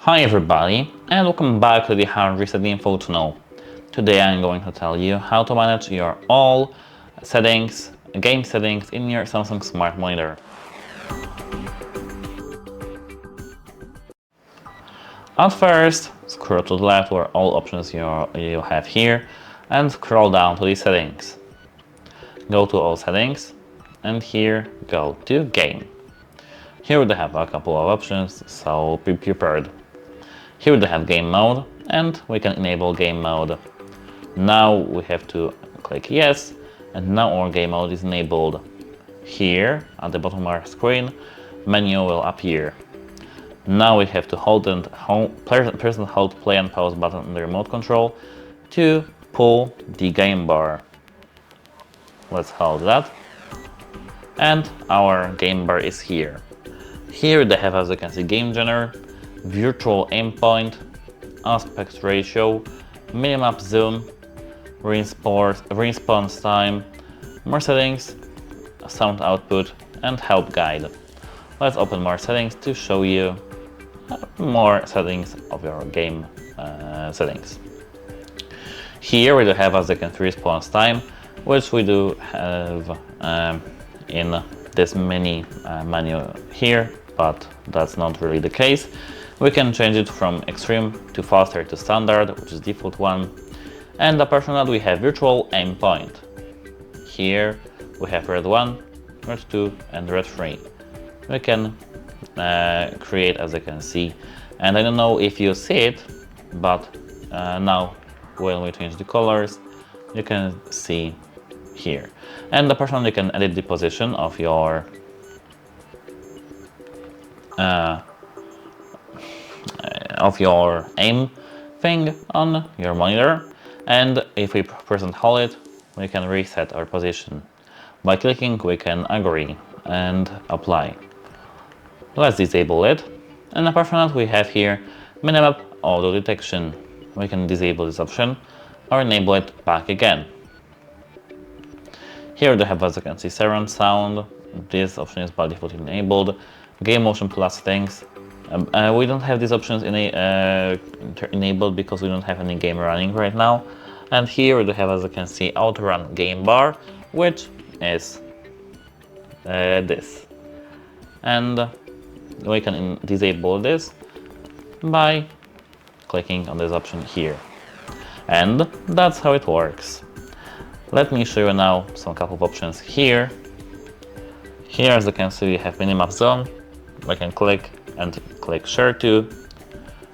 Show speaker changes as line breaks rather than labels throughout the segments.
Hi everybody, and welcome back to the Hard Reset Info channel. Today I'm going to tell you how to manage your all settings, game settings in your Samsung Smart Monitor. At first, scroll to the left where all options you have here and scroll down to the settings. Go to all settings and here go to game. Here we have a couple of options, so be prepared. Here we have game mode and we can enable game mode. Now we have to click yes and now our game mode is enabled. Here at the bottom of our screen, menu will appear. Now we have to hold play and pause button on the remote control to pull the game bar. Let's hold that. And our game bar is here. Here they have, as you can see, game genre, virtual aim point, aspect ratio, minimap zoom, response time, more settings, sound output, and help guide. Let's open more settings to show you more settings of your game settings. Here we do have, as you can see, response time, which we do have in this mini menu here, but that's not really the case. We can change it from extreme to faster to standard, which is default one. And apart from that, we have virtual aim point. Here we have red 1, red 2, and red 3. We can create, as you can see, and I don't know if you see it, but now when we change the colors, you can see here. And apart from that, you can edit the position of your aim thing on your monitor, and if we press and hold it, we can reset our position. By clicking, we can agree and apply. Let's disable it, and apart from that, we have here minimap auto detection. We can disable this option or enable it back again. Here we have, as you can see, surround sound. This option is by default enabled. Game motion plus settings. We don't have these options enabled because we don't have any game running right now. And here we have, as you can see, auto run game bar, which is this. And we can disable this by clicking on this option here. And that's how it works. Let me show you now some couple of options here. Here, as you can see, we have minimap zone. We can click and click share to.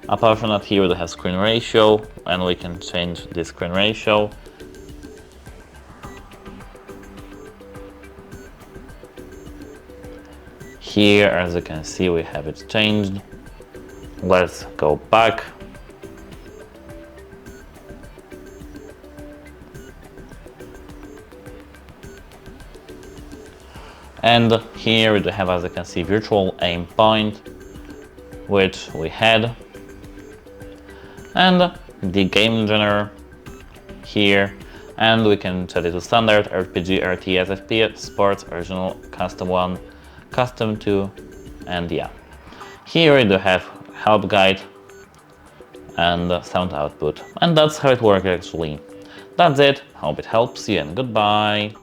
Apart from that, here we have screen ratio, and we can change the screen ratio. Here, as you can see, we have it changed. Let's go back. And here we do have, as you can see, virtual aim point, which we had. And the game genre here. And we can set it to standard, RPG, RTS, FPS, sports, original, custom 1, custom 2, and yeah. Here we do have help guide and sound output. And that's how it works actually. That's it. Hope it helps you and goodbye.